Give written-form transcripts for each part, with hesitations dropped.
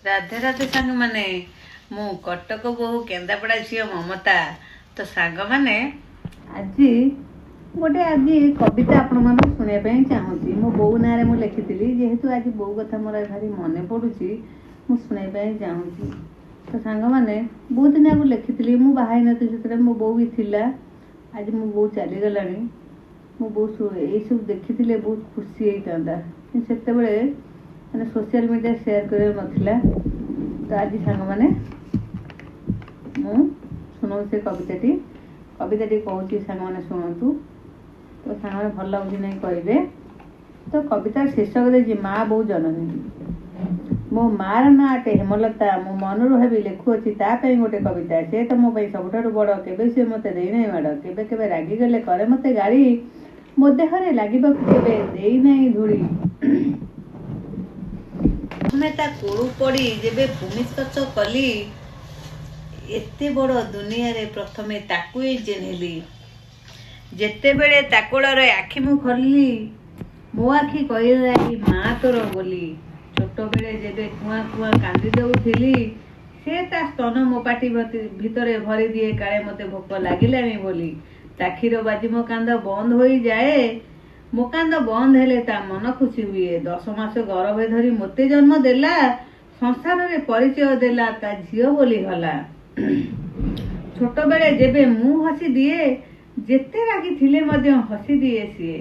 राधे राधे सांग माने मु कटक बहु केंदापड़ा झील ममता तो सांग माने आज गोटे आज कविता आपण मन शुणा चाहूँगी मो बो ना मु लिखी जेहेतु आज बो कथा मोर भारी मन पड़ुची मु शुणा चाहूँगी। तो सांग माने बहुत दिन आगे लिखी मु बाहा नी से मो बो भी थिला आज मो बो चलीगला मो बो यही सब देखी बहुत खुशी होता से मैंने सोशल मीडिया शेयर कर नाला। तो आज सांग मैंने शुणु से कविताटी कहूँ सांग मैंने शुणु। तो सांग मैंने भल लगे नहीं कहे। तो कवितार शीर्षक देखिए माँ बो जननी। मो मार ना अटे हेमलता मो मन भावी लिखुअछि तापाई गोटे कविता से तो मो सबुठ बड़ केबे से मते देई नहीं माड़ केबे केबे रागी गले करे मते गाड़ी मो देहरे लागिबाकु केबे देई नहीं धूली मैं ता कोड़ू पड़ी जेबे भूमिस्खलन कली एते बड़ दुनिया रे प्रथमे ताकु ही चिन्हिली जेते बेले ताकोड़र आखि मु खोलली मो आखि कहला कि माँ तोर बोली छोट बेले जेबे कुआ कुआ कांदी दउथिली से ता स्तन मो पाटी भितरे भरी दिए काले मते भोक लागिलानी बोली ताखिर बाजी मो कांद बंद हो जाए मो कांद बंद हेले ता मन खुशी हुए 10 मास गर्भे धरी मते जन्म देला संसार रे परिचय देला ता झियो बोली हला। छोट बेले जेबे मु हसी दिए जेते रागी थिले मध्य हसी दिए सीए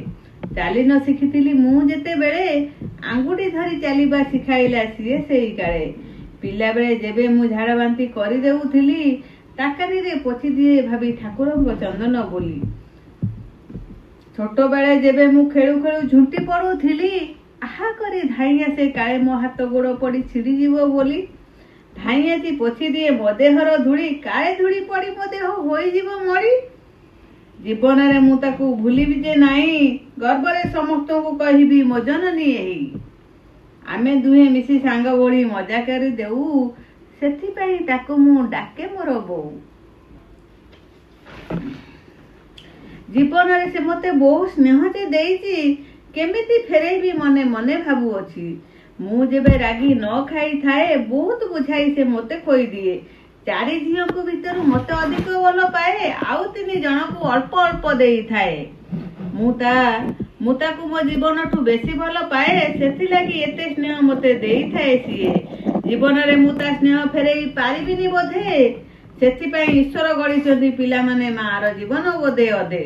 चाली न शिखिथिली मु जेते बेले आंगुठी धरी चलीबा शिखाइला सीए सेई काले पिला बेले जेबे मु झाड़ बांती करि देउथिली ताकानी रे पोछि दिए भाभी ठाकुरंग चंदन बोली छोट बेले जेबे मु खेलु खेलु झुंटी पड़ुथिली आहा करी धाई आसे काले मो हाथ गोड़ पड़ी छिड़ी जीवो बोली धाई आसी पोछि दिए मो देहर धूली काले धूली पड़ी मो देह होई जीवो मरी जीवन रे मु ताकू भूलिबी जे नाही गर्व रे समस्त को कहिबी मो जननी एही आमे दुहे मिसी सांग बोली मजा करी देऊ सेथि पई ताकू मु डाके मोर बो जीवन रे से मते बहु स्नेह जे देइची केमिति फेरेबी मने मने भाबू अछि मु जेबे रागी न खाई थाए बहुत बुझाई से मते खोई दिए चारि झियो को भीतर मते अधिक भल पाए आउ 3 जन को अल्प अल्प देई थाए मुता को मो जीवन ठू बेसी भल पाए सेथि लागि एते स्नेह मते देई थाए सीए जीवन रे मुता स्नेह फेरेई पारिबिनी बोधे सेथि पई ईश्वर गढ़िचंदी पिला माने मार जीवन बोधे अदे।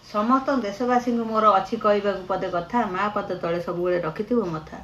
समस्त देशवासी को मोर अच्छी कहवाक पदे कथा माँ पद तले सब रखिथिबो मथा।